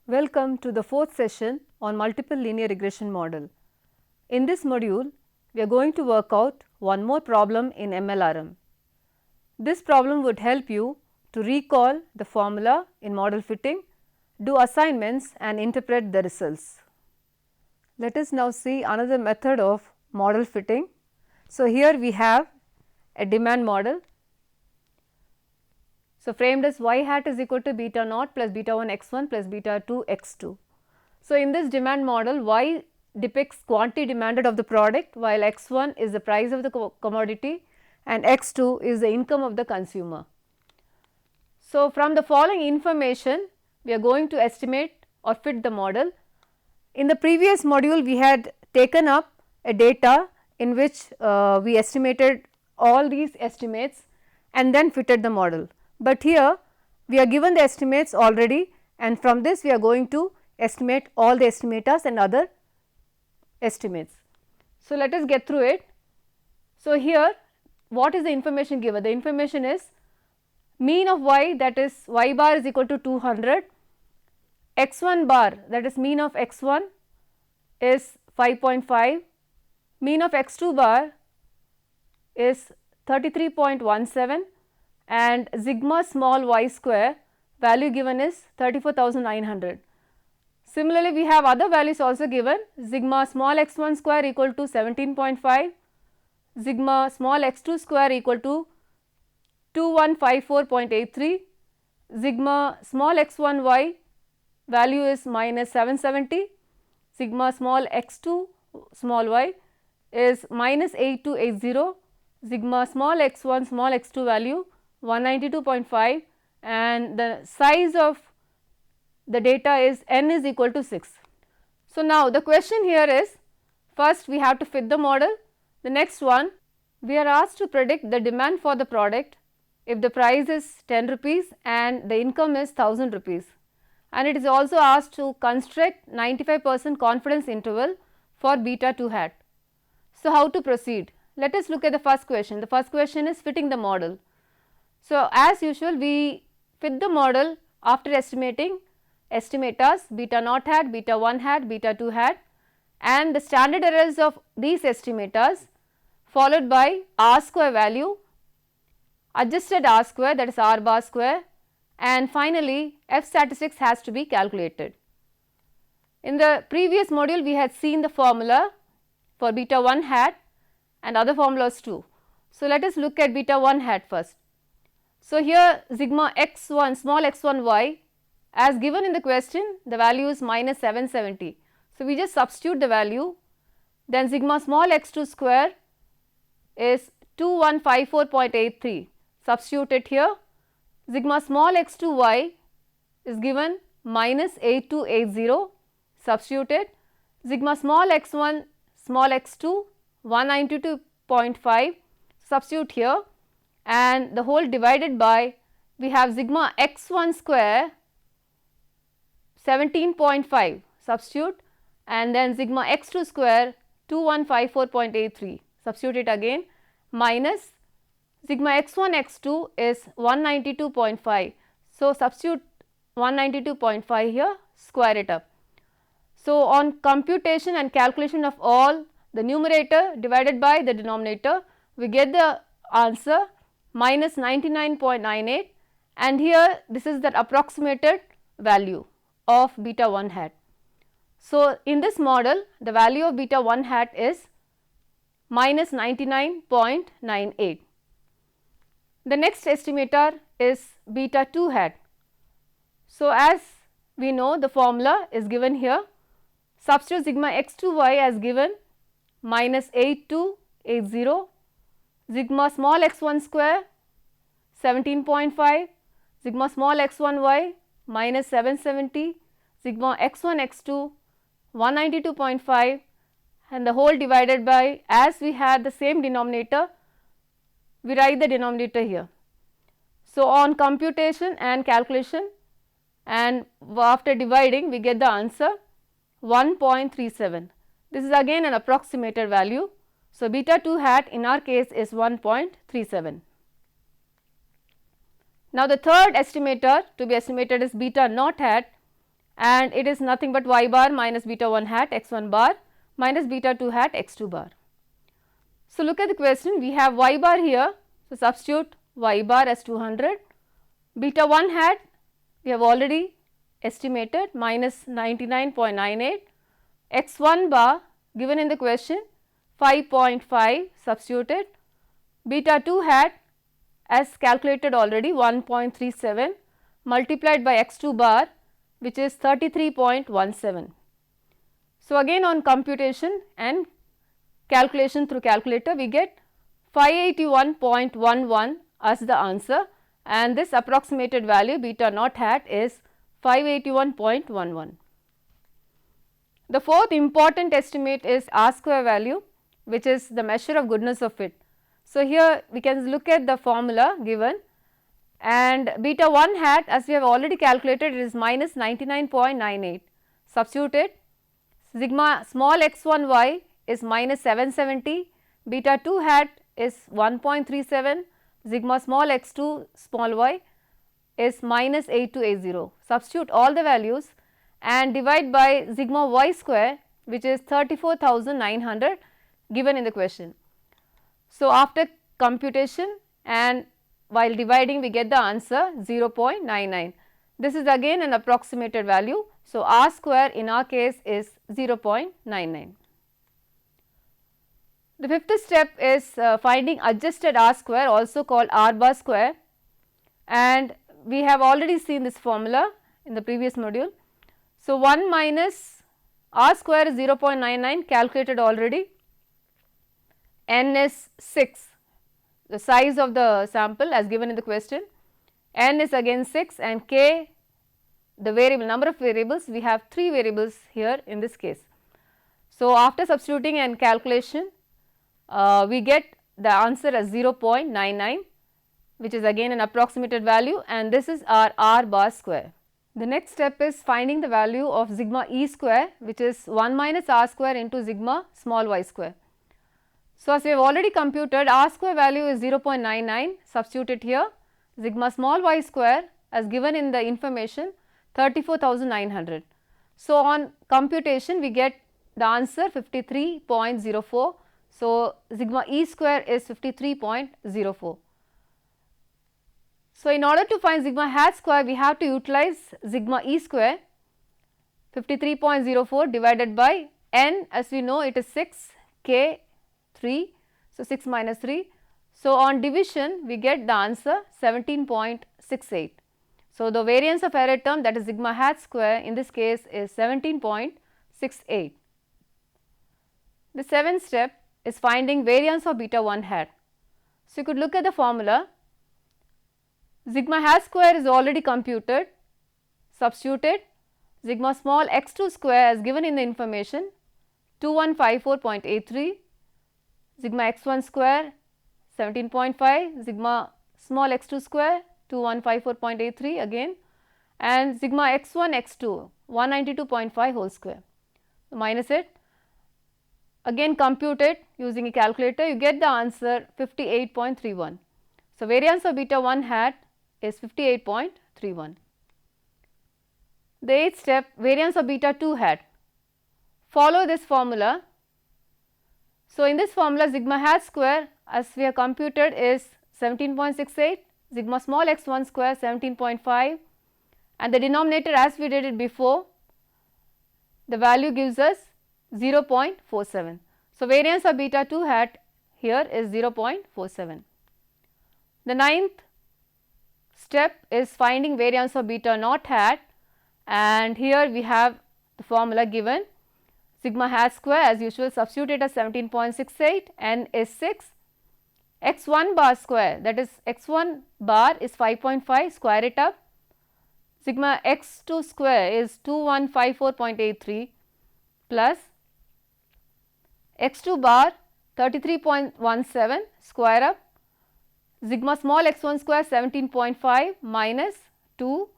Welcome to the fourth session on multiple linear regression model. In this module, we are going to work out one more problem in MLRM. This problem would help you to recall the formula in model fitting, do assignments and interpret the results. Let us now see another method of model fitting. So, here we have a demand model. So, framed as y hat is equal to beta naught plus beta 1 x 1 plus beta 2 x 2. So, in this demand model, y depicts quantity demanded of the product, while x 1 is the price of the commodity and x 2 is the income of the consumer. So, from the following information, we are going to estimate or fit the model. In the previous module, we had taken up a data in which we estimated all these estimates and then fitted the model. But here we are given the estimates already, and from this we are going to estimate all the estimators and other estimates. So, let us get through it. So, here what is the information given? The information is mean of y, that is y bar is equal to 200, x 1 bar, that is mean of x 1 is 5.5, mean of x 2 bar is 33.17, and sigma small y square value given is 34,900. Similarly, we have other values also given, sigma small x 1 square equal to 17.5, sigma small x 2 square equal to 2154.83, sigma small x 1 y value is minus 770, sigma small x 2 small y is minus 8280, sigma small x 1 small x 2 value 192.5, and the size of the data is n is equal to 6. So, now the question here is, first we have to fit the model. The next one, we are asked to predict the demand for the product if the price is 10 rupees and the income is 1000 rupees, and it is also asked to construct 95% confidence interval for beta 2 hat. So, how to proceed? Let us look at the first question. The first question is fitting the model. So, as usual, we fit the model after estimating estimators beta naught hat, beta 1 hat, beta 2 hat, and the standard errors of these estimators, followed by R square value, adjusted R square, that is R bar square, and finally F statistics has to be calculated. In the previous module, we had seen the formula for beta 1 hat and other formulas too. So, let us look at beta 1 hat first. So, here sigma x 1 small x 1 y, as given in the question, the value is minus 770. So, we just substitute the value, then sigma small x 2 square is 2154.83, substitute it here, sigma small x 2 y is given minus 8280, substitute it, sigma small x 1 small x 2 192.5, substitute here, and the whole divided by, we have sigma x 1 square 17.5, substitute, and then sigma x 2 square 2154.83, substitute it again, minus sigma x 1 x 2 is 192.5. So, substitute 192.5 here, square it up. So, on computation and calculation of all the numerator divided by the denominator, we get the answer minus 99.98, and here this is the approximated value of beta 1 hat. So, in this model, the value of beta 1 hat is minus 99.98. The next estimator is beta 2 hat. So, as we know, the formula is given here, substitute sigma x 2 y as given minus 8280, sigma small x 1 square 17.5, sigma small x 1 y minus 770, sigma x 1 x 2 192.5, and the whole divided by, as we had the same denominator, we write the denominator here. So, on computation and calculation and after dividing, we get the answer 1.37. This is again an approximated value. So, beta 2 hat in our case is 1.37. Now, the third estimator to be estimated is beta naught hat, and it is nothing but y bar minus beta 1 hat x 1 bar minus beta 2 hat x 2 bar. So, look at the question, we have y bar here, so substitute y bar as 200, beta 1 hat we have already estimated minus 99.98, x 1 bar given in the question 5.5 substituted, beta 2 hat as calculated already 1.37 multiplied by x 2 bar which is 33.17. So, again on computation and calculation through calculator we get 581.11 as the answer, and this approximated value beta naught hat is 581.11. The fourth important estimate is R square value, which is the measure of goodness of fit. So, here we can look at the formula given, and beta 1 hat as we have already calculated it is minus 99.98, substituted sigma small x 1 y is minus 770, beta 2 hat is 1.37, sigma small x 2 small y is minus 8280. Substitute all the values and divide by sigma y square which is 34,900 given in the question. So, after computation and while dividing we get the answer 0.99. This is again an approximated value. So, R square in our case is 0.99. The fifth step is finding adjusted R square, also called R bar square, and we have already seen this formula in the previous module. So, 1 minus R square is 0.99 calculated already, n is 6, the size of the sample as given in the question, n is again 6 and k the variable number of variables, we have 3 variables here in this case. So, after substituting and calculation we get the answer as 0.99 which is again an approximated value, and this is our R bar square. The next step is finding the value of sigma e square, which is 1 minus R square into sigma small y square. So, as we have already computed, R square value is 0.99, substitute it here, sigma small y square as given in the information 34,900. So, on computation we get the answer 53.04. So, sigma e square is 53.04. So, in order to find sigma hat square we have to utilize sigma e square, 53.04 divided by n, as we know it is 6, k 3, so 6 minus 3. So, on division we get the answer 17.68. So, the variance of error term, that is sigma hat square, in this case is 17.68. The seventh step is finding variance of beta 1 hat. So, you could look at the formula. Sigma hat square is already computed, substituted sigma small x 2 square as given in the information 2154.83, sigma x 1 square 17.5, sigma small x 2 square 2154.83 again, and sigma x 1 x 2 192.5 whole square, minus it, again compute it using a calculator, you get the answer 58.31. So, variance of beta 1 hat is 58.31. The eighth step, variance of beta 2 hat. Follow this formula. So, in this formula sigma hat square as we have computed is 17.68, sigma small x 1 square 17.5, and the denominator as we did it before, the value gives us 0.47. So, variance of beta 2 hat here is 0.47. The ninth step is finding variance of beta naught hat, and here we have the formula given, sigma hat square as usual substitute it as 17.68, n is 6, x 1 bar square, that is x 1 bar is 5.5, square it up, sigma x 2 square is 2154.83 plus x 2 bar 33.17, square up, sigma small x 1 square 17.5 minus 2,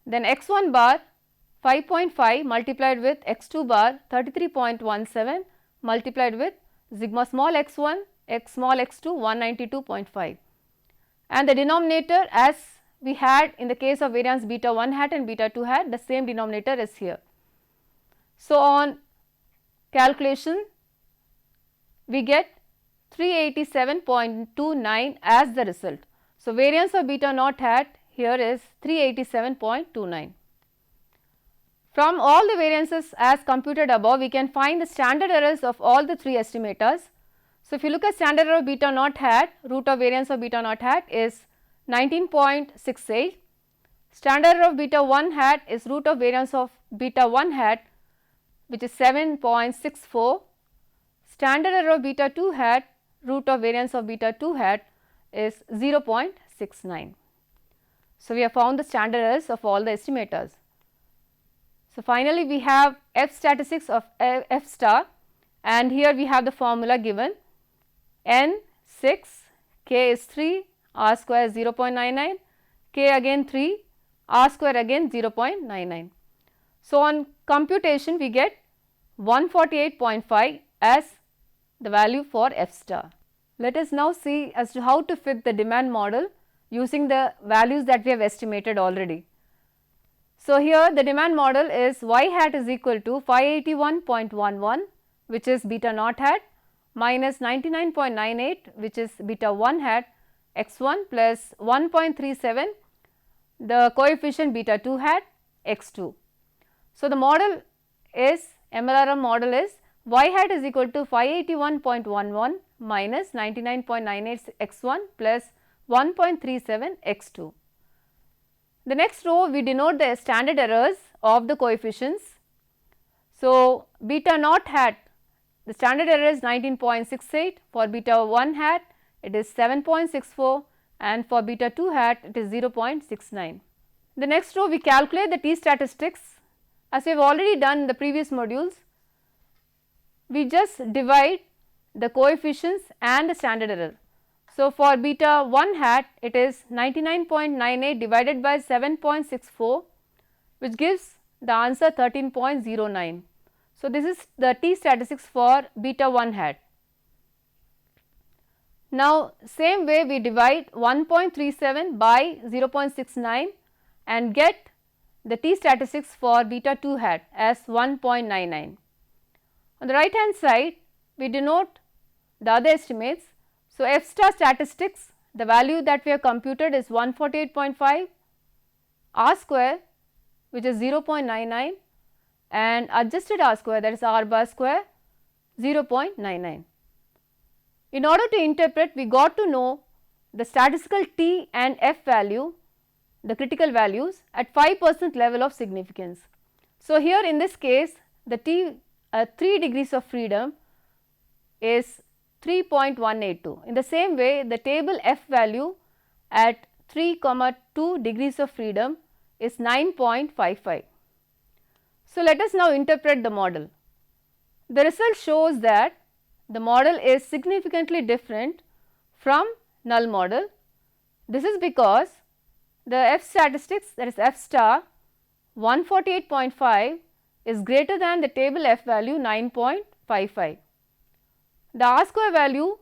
then x 1 bar 5.5 multiplied with x 2 bar 33.17 multiplied with sigma small x 1 x small x 2 192.5, and the denominator as we had in the case of variance beta 1 hat and beta 2 hat, the same denominator is here. So, on calculation we get 387.29 as the result. So, variance of beta naught hat here is 387.29. From all the variances as computed above, we can find the standard errors of all the 3 estimators. So, if you look at standard error of beta naught hat, root of variance of beta naught hat is 19.68. Standard error of beta 1 hat is root of variance of beta 1 hat, which is 7.64. Standard error of beta 2 hat, root of variance of beta 2 hat is 0.69. So, we have found the standard errors of all the estimators. So, finally, we have F statistics of F star, and here we have the formula given: n 6, k is 3, r square is 0.99, k again 3, r square again 0.99. So, on computation we get 148.5 as the value for F star. Let us now see as to how to fit the demand model using the values that we have estimated already. So, here the demand model is y hat is equal to 581.11, which is beta naught hat, minus 99.98, which is beta 1 hat x 1, plus 1.37 the coefficient beta 2 hat x 2. So, the model is MLRM model is y hat is equal to 581.11 minus 99.98 x 1 plus 1.37 x 2. The next row we denote the standard errors of the coefficients. So, beta naught hat, the standard error is 19.68, for beta 1 hat it is 7.64, and for beta 2 hat it is 0.69. The next row we calculate the t statistics. As we have already done in the previous modules, we just divide the coefficients and the standard error. So, for beta 1 hat it is 99.98 divided by 7.64, which gives the answer 13.09. So, this is the t statistics for beta 1 hat. Now, same way we divide 1.37 by 0.69 and get the t statistics for beta 2 hat as 1.99. On the right hand side we denote the other estimates. So, F star statistics, the value that we have computed is 148.5, r square which is 0.99, and adjusted r square, that is r bar square, 0.99. In order to interpret, we got to know the statistical t and f value, the critical values at 5% level of significance. So, here in this case the t 3 degrees of freedom is 3.182. In the same way, the table f value at 3,2 degrees of freedom is 9.55. So, let us now interpret the model. The result shows that the model is significantly different from null model. This is because the F statistics, that is F star 148.5 is greater than the table F value 9.55. The R square value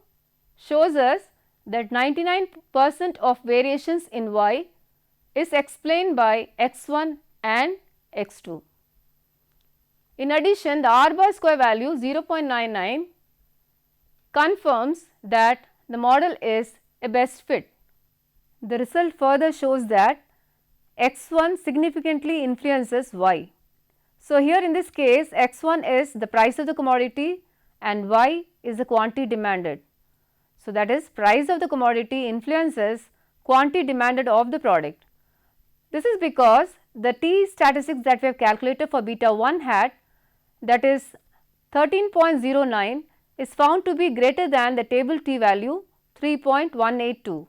shows us that 99% of variations in y is explained by x 1 and x 2. In addition, the R bar square value 0.99 confirms that the model is a best fit. The result further shows that x 1 significantly influences y. So, here in this case x 1 is the price of the commodity and y is the quantity demanded. So, that is price of the commodity influences quantity demanded of the product. This is because the t statistics that we have calculated for beta 1 hat, that is 13.09, is found to be greater than the table t value 3.182.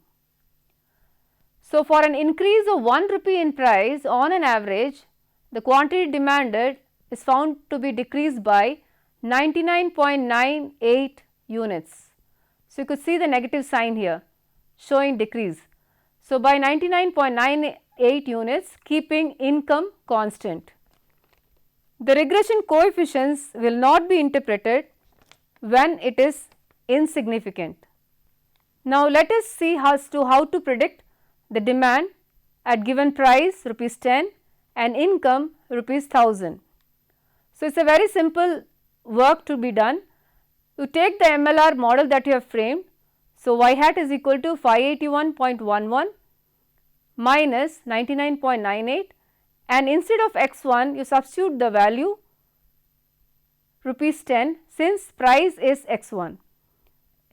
So, for an increase of 1 rupee in price on an average, the quantity demanded is found to be decreased by 99.98 units. So, you could see the negative sign here showing decrease. So, by 99.98 units, keeping income constant. The regression coefficients will not be interpreted when it is insignificant. Now, let us see how to predict the demand at given price rupees 10 and income rupees 1000. So, it is a very simple work to be done. You take the MLR model that you have framed. So, y hat is equal to 581.11 minus 99.98, and instead of x1 you substitute the value rupees 10 since price is x1.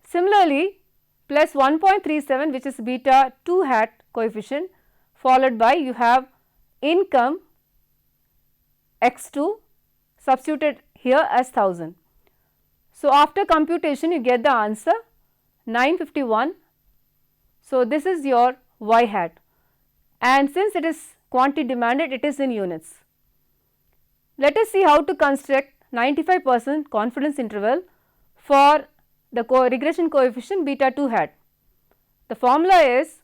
Similarly, plus 1.37 which is beta 2 hat coefficient, followed by you have income x2 substituted here as 1000. So, after computation you get the answer 951. So, this is your y hat, and since it is quantity demanded, it is in units. Let us see how to construct 95% confidence interval for the regression coefficient beta 2 hat. The formula is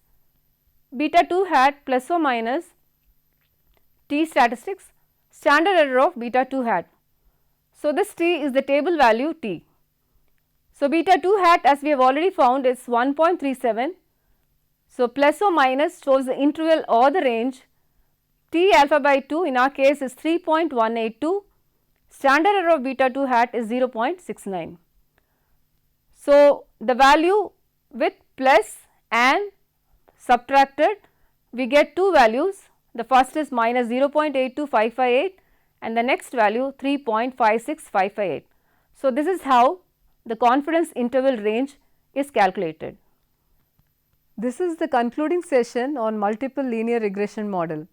beta 2 hat plus or minus t statistics standard error of beta 2 hat. So, this t is the table value t. So, beta 2 hat as we have already found is 1.37. So, plus or minus shows the interval or the range. T alpha by 2 in our case is 3.182, standard error of beta 2 hat is 0.69. So, the value with plus and subtracted we get two values, the first is minus 0.82558 and the next value 3.56558. So, this is how the confidence interval range is calculated. This is the concluding session on multiple linear regression model.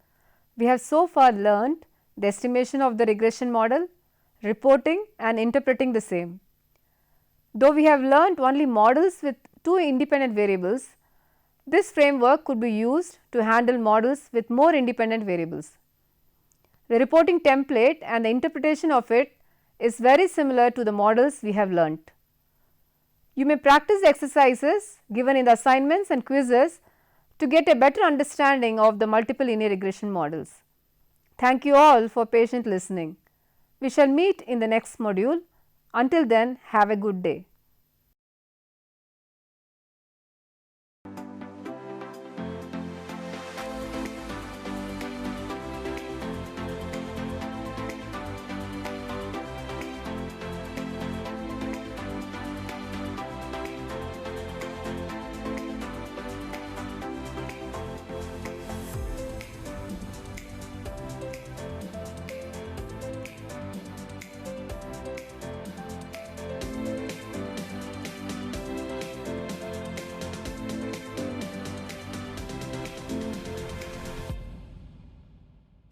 We have so far learned the estimation of the regression model, reporting and interpreting the same. Though we have learnt only models with two independent variables, this framework could be used to handle models with more independent variables. The reporting template and the interpretation of it is very similar to the models we have learnt. You may practice exercises given in the assignments and quizzes to get a better understanding of the multiple linear regression models. Thank you all for patient listening. We shall meet in the next module. Until then, have a good day.